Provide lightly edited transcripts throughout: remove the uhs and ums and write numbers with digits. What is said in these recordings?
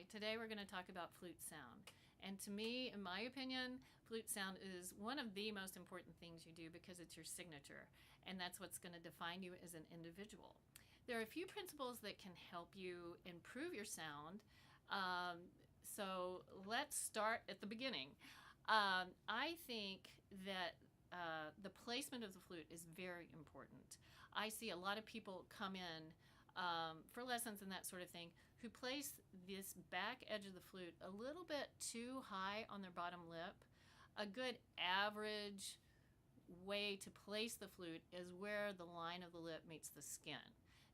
Today we're going to talk about flute sound. And to me, in my opinion, flute sound is one of the most important things you do because it's your signature, and that's what's going to define you as an individual. There are a few principles that can help you improve your sound. So let's start at the beginning. I think that the placement of the flute is very important. I see a lot of people come in for lessons and that sort of thing who place this back edge of the flute a little bit too high on their bottom lip. A good average way to place the flute is where the line of the lip meets the skin.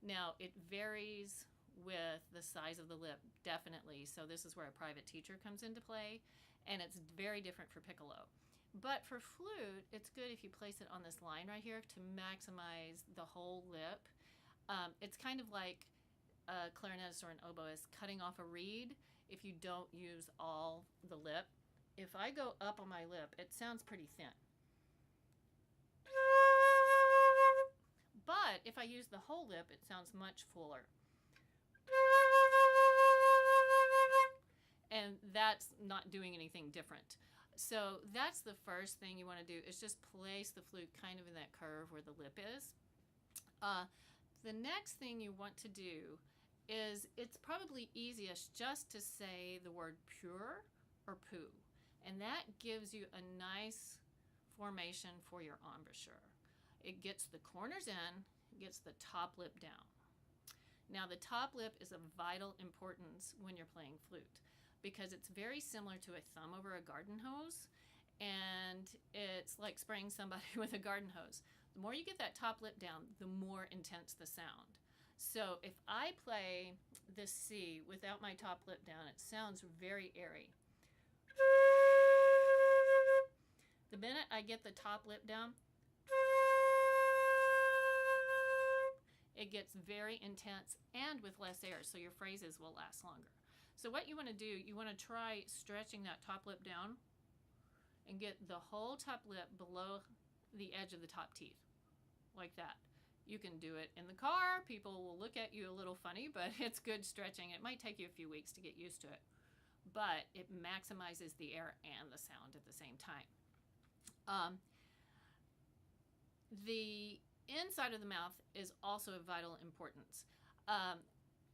Now, it varies with the size of the lip, definitely. So this is where a private teacher comes into play, and it's very different for piccolo. But for flute, it's good if you place it on this line right here to maximize the whole lip. It's kind of like a clarinetist or an oboist cutting off a reed if you don't use all the lip. If I go up on my lip, it sounds pretty thin. But if I use the whole lip, it sounds much fuller. And that's not doing anything different. So that's the first thing you want to do, is just place the flute kind of in that curve where the lip is. The next thing you want to do is, it's probably easiest just to say the word pure or poo. And that gives you a nice formation for your embouchure. It gets the corners in, it gets the top lip down. Now the top lip is of vital importance when you're playing flute, because it's very similar to a thumb over a garden hose, and it's like spraying somebody with a garden hose. The more you get that top lip down, the more intense the sound. So if I play this C without my top lip down, it sounds very airy. The minute I get the top lip down, it gets very intense and with less air, so your phrases will last longer. So what you want to do, you want to try stretching that top lip down and get the whole top lip below the edge of the top teeth, like that. You can do it in the car. People will look at you a little funny, but it's good stretching. It might take you a few weeks to get used to it, but it maximizes the air and the sound at the same time. The inside of the mouth is also of vital importance.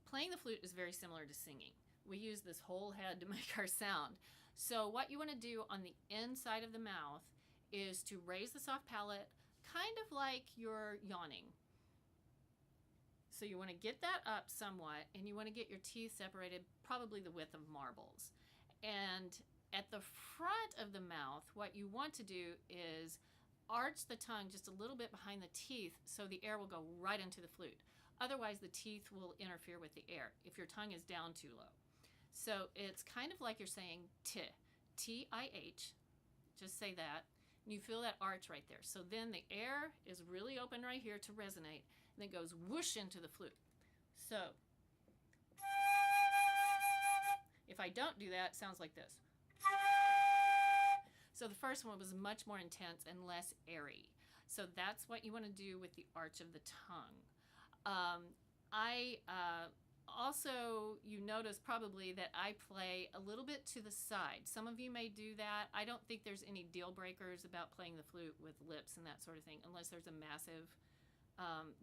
Playing the flute is very similar to singing. We use this whole head to make our sound. So what you want to do on the inside of the mouth is to raise the soft palate, kind of like you're yawning. So you want to get that up somewhat, and you want to get your teeth separated, probably the width of marbles. And at the front of the mouth, what you want to do is arch the tongue just a little bit behind the teeth so the air will go right into the flute. Otherwise, the teeth will interfere with the air if your tongue is down too low. So it's kind of like you're saying T, T-I-H, just say that, and you feel that arch right there. So then the air is really open right here to resonate, and then goes whoosh into the flute. So if I don't do that, it sounds like this. So the first one was much more intense and less airy. So that's what you want to do with the arch of the tongue. Also, you notice probably that I play a little bit to the side. Some of you may do that. I don't think there's any deal breakers about playing the flute with lips and that sort of thing, unless there's a massive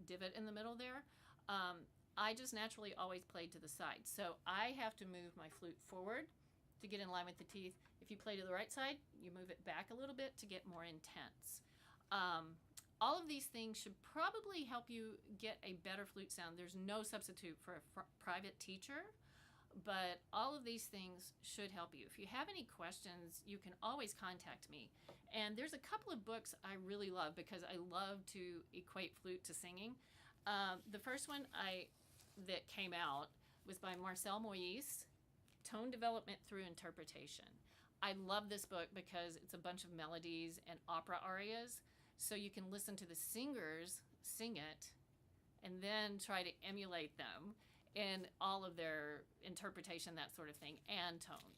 divot in the middle there. I just naturally always played to the side. So I have to move my flute forward to get in line with the teeth. If you play to the right side, you move it back a little bit to get more intense. All of these things should probably help you get a better flute sound. There's no substitute for a private teacher, but all of these things should help you. If you have any questions, you can always contact me. And there's a couple of books I really love because I love to equate flute to singing. The first one that came out was by Marcel Moyes, Tone Development Through Interpretation. I love this book because it's a bunch of melodies and opera arias. So you can listen to the singers sing it and then try to emulate them in all of their interpretation, that sort of thing, and tone.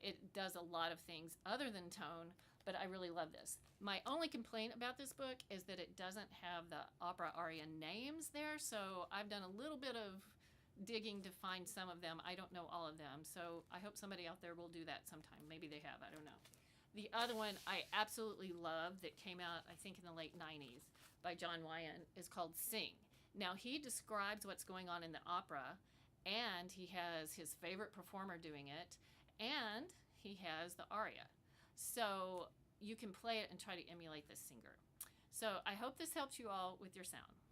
It does a lot of things other than tone, but I really love this. My only complaint about this book is that it doesn't have the opera aria names there, so I've done a little bit of digging to find some of them. I don't know all of them, so I hope somebody out there will do that sometime. Maybe they have, I don't know. The other one I absolutely love that came out, I think, in the late 90s by John Wyan is called Sing. Now, he describes what's going on in the opera, and he has his favorite performer doing it, and he has the aria. So you can play it and try to emulate the singer. So I hope this helps you all with your sound.